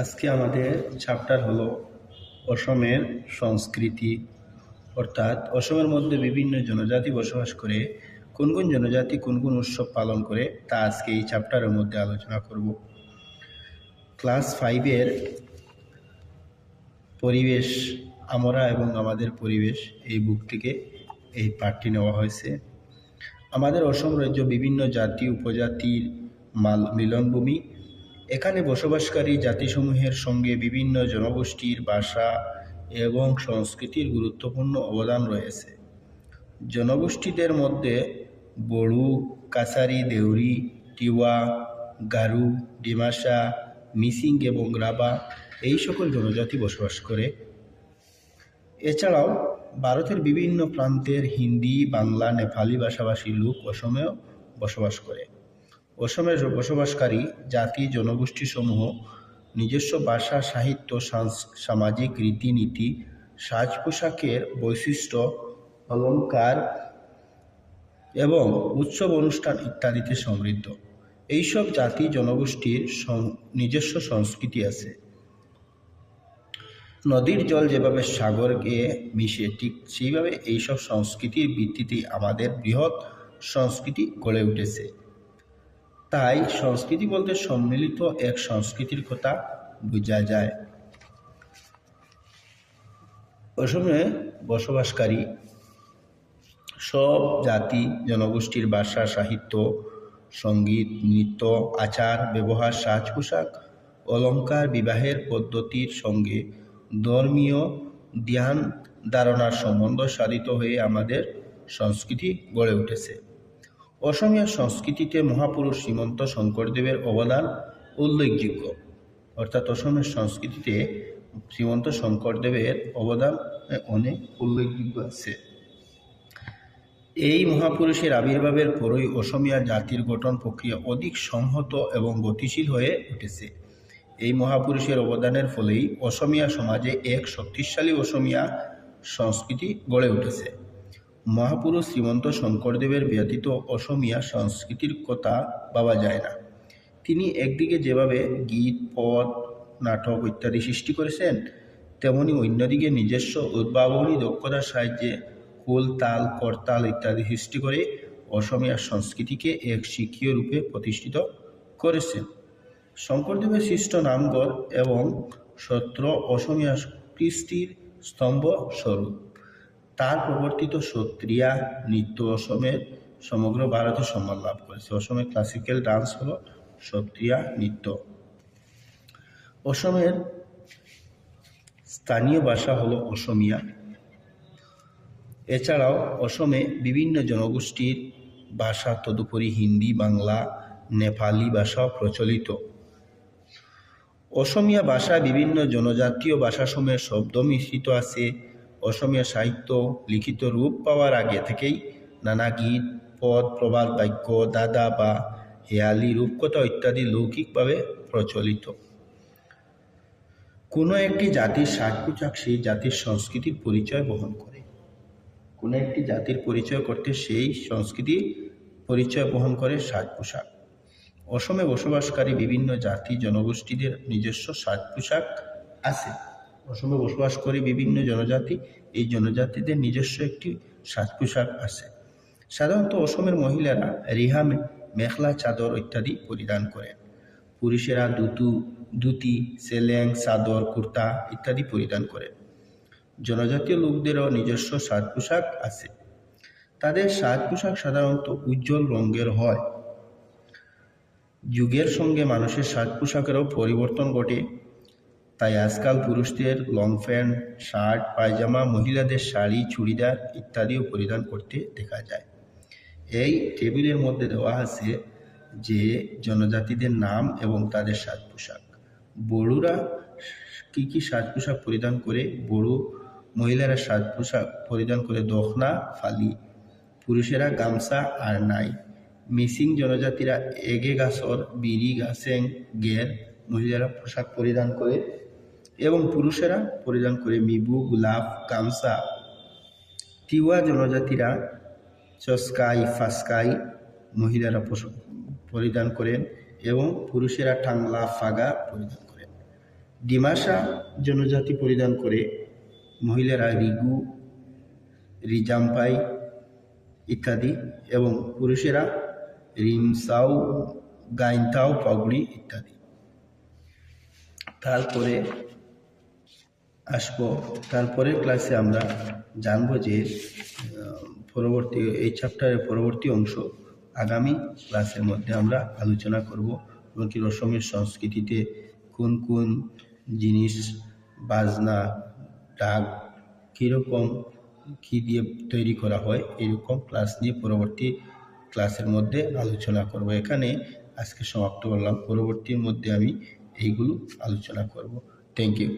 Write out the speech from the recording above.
আজকে আমাদের চ্যাপ্টার হলো অসমের সংস্কৃতি। অর্থাৎ অসমের মধ্যে বিভিন্ন জনজাতি বসবাস করে, কোন কোন জনজাতি কোন কোন উৎসব পালন করে তা আজকে এই চ্যাপ্টারের মধ্যে আলোচনা করব। ক্লাস 5-এর পরিবেশ, আমরা এবং আমাদের পরিবেশ, এই বুক থেকে এই পাঠটি নেওয়া হয়েছে। আমাদের অসম রাজ্য বিভিন্ন জাতি উপজাতির মিলনভূমি। এখানে বসবাসকারী জাতিসমূহের সঙ্গে বিভিন্ন জনগোষ্ঠীর ভাষা এবং সংস্কৃতির গুরুত্বপূর্ণ অবদান রয়েছে। জনগোষ্ঠীদের মধ্যে বড়ু, কাছারি, দেউরি, টিওয়া, গারু, ডিমাসা, মিসিং এবং রাভা এই সকল জনজাতি বসবাস করে। এছাড়াও ভারতের বিভিন্ন প্রান্তের হিন্দি, বাংলা, নেপালি ভাষাভাষী লোক অসমেও বসবাস করে। অসমের বসবাসকারী জাতি জনগোষ্ঠীসমূহ নিজস্ব ভাষা, সাহিত্য, সামাজিক রীতিনীতি, সাজ পোশাকের বৈশিষ্ট্য, অলঙ্কার এবং উৎসব অনুষ্ঠান ইত্যাদিতে সমৃদ্ধ। এইসব জাতি জনগোষ্ঠীর নিজস্ব সংস্কৃতি আছে। নদীর জল যেভাবে সাগর গিয়ে মিশে, ঠিক সেইভাবে এইসব সংস্কৃতির ভিত্তিতেই আমাদের বৃহৎ সংস্কৃতি গড়ে উঠেছে। তাই সংস্কৃতি বলতে সম্মিলিত এক সংস্কৃতির কথা বোঝা যায়। অসমে বসবাসকারী সব জাতি জনগোষ্ঠীর ভাষা, সাহিত্য, সঙ্গীত, নৃত্য, আচার ব্যবহার, সাজ পোশাক, অলঙ্কার, বিবাহের পদ্ধতির সঙ্গে ধর্মীয় ধ্যান ধারণার সম্বন্ধ সাধিত হয়ে আমাদের সংস্কৃতি গড়ে উঠেছে। অসমীয়া সংস্কৃতিতে মহাপুরুষ শ্রীমন্ত শঙ্করদেবের অবদান উল্লেখযোগ্য। অর্থাৎ অসমের সংস্কৃতিতে শ্রীমন্ত শঙ্করদেবের অবদান অনেক উল্লেখযোগ্য আছে। এই মহাপুরুষের আবির্ভাবের পরই অসমীয়া জাতির গঠন প্রক্রিয়া অধিক সংহত এবং গতিশীল হয়ে উঠেছে। এই মহাপুরুষের অবদানের ফলেই অসমীয়া সমাজে এক শক্তিশালী অসমীয়া সংস্কৃতি গড়ে উঠেছে। মহাপুরুষ শ্রীমন্ত শঙ্করদেবের ব্যতীত অসমীয়া সংস্কৃতির কথা ভাবা যায় না। তিনি একদিকে যেভাবে গীত, পদ, নাটক ইত্যাদি সৃষ্টি করেছেন, তেমনি অন্যদিকে নিজস্ব উদ্ভাবনী দক্ষতার সাহায্যে কুল, তাল, করতাল ইত্যাদি সৃষ্টি করে অসমীয়া সংস্কৃতিকে এক স্বকীয় রূপে প্রতিষ্ঠিত করেছেন। শঙ্করদেবের সৃষ্ট নামঘর এবং সত্র অসমীয়া কৃষ্টির স্তম্ভ স্বরূপ। তার প্রবর্তিত সত্রিয়া নৃত্য অসমের সমগ্র ভারতে সম্মান লাভ করেছে। অসমের ক্লাসিক্যাল ডান্স হলো সত্রিয়া নৃত্য। অসমের স্থানীয় ভাষা হলো অসমিয়া। এছাড়াও অসমে বিভিন্ন জনগোষ্ঠীর ভাষা, তদুপরি হিন্দি, বাংলা, নেপালি ভাষাও প্রচলিত। অসমীয়া ভাষায় বিভিন্ন জনজাতীয় ভাষাসমূহের শব্দ মিশ্রিত আছে। অসমীয়া সাহিত্য লিখিত রূপ পাওয়ার আগে থেকেই নানা গীত, পদ, প্রবাদ বাক্য, দাদা বা হেয়ালি, রূপকথা ইত্যাদি লৌকিকভাবে প্রচলিত। কোনো একটি জাতির সাজ পোশাক সেই জাতির সংস্কৃতির পরিচয় বহন করে। কোনো একটি জাতির পরিচয় করতে সেই সংস্কৃতির পরিচয় বহন করে সাজ পোশাক। অসমে বসবাসকারী বিভিন্ন জাতি জনগোষ্ঠীদের নিজস্ব সাজ পোশাক আছে। অসমে বসবাস করে বিভিন্ন জনজাতি, এই জনজাতিদের নিজস্ব একটি সাজ পোশাক আছে। সাধারণত অসমের মহিলারা রিহা, মেখলা, চাদর ইত্যাদি পরিধান করেন। পুরুষেরা ধুতি, চেলেং, চাদর, কুর্তা ইত্যাদি পরিধান করেন। জনজাতীয় লোকদেরও নিজস্ব সাজ পোশাক আছে। তাদের সাজ পোশাক সাধারণত উজ্জ্বল রঙের হয়। যুগের সঙ্গে মানুষের সাজ পোশাকেরও পরিবর্তন ঘটে। তাই আজকাল পুরুষদের লং প্যান্ট, শার্ট, পায়জামা, মহিলাদের শাড়ি, চুড়িদার ইত্যাদিও পরিধান করতে দেখা যায়। এই টেবিলের মধ্যে দেওয়া আছে যে জনজাতিদের নাম এবং তাদের সাজ পোশাক। বড়ুরা কী কী সাজ পোশাক পরিধান করে? বড়ু মহিলারা সাজ পোশাক পরিধান করে দখনা, ফালি। পুরুষেরা গামছা আর নাই। মিসিং জনজাতিরা এগে গাছর, বিড়ি, গাছেং, গের মহিলারা পোশাক পরিধান করে এবং পুরুষেরা পরিধান করে মিবু, গোলাপ, গামছা। তিওয়া জনজাতিরা চস্কাই, ফাস্কাই মহিলারা পরিধান করেন এবং পুরুষেরা টাংলা, ফাগা পরিধান করেন। ডিমাসা জনজাতি পরিধান করে, মহিলারা রিগু, রিজাম্পাই ইত্যাদি, এবং পুরুষেরা রিমসাও, গাইনতাও, পাগড়ি ইত্যাদি। তারপরে ক্লাসে আমরা জানবো যে এই চ্যাপ্টারের পরবর্তী অংশ আগামী ক্লাসের মধ্যে আমরা আলোচনা করব, এবং কি অসমের সংস্কৃতিতে কোন কোন জিনিস, বাজনা, ডাক কীরকম, কী দিয়ে তৈরি করা হয়, এরকম ক্লাস নিয়ে পরবর্তী ক্লাসের মধ্যে আলোচনা করব। এখানে আজকে সমাপ্ত করলাম, পরবর্তীর মধ্যে আমি এইগুলো আলোচনা করব। Thank you.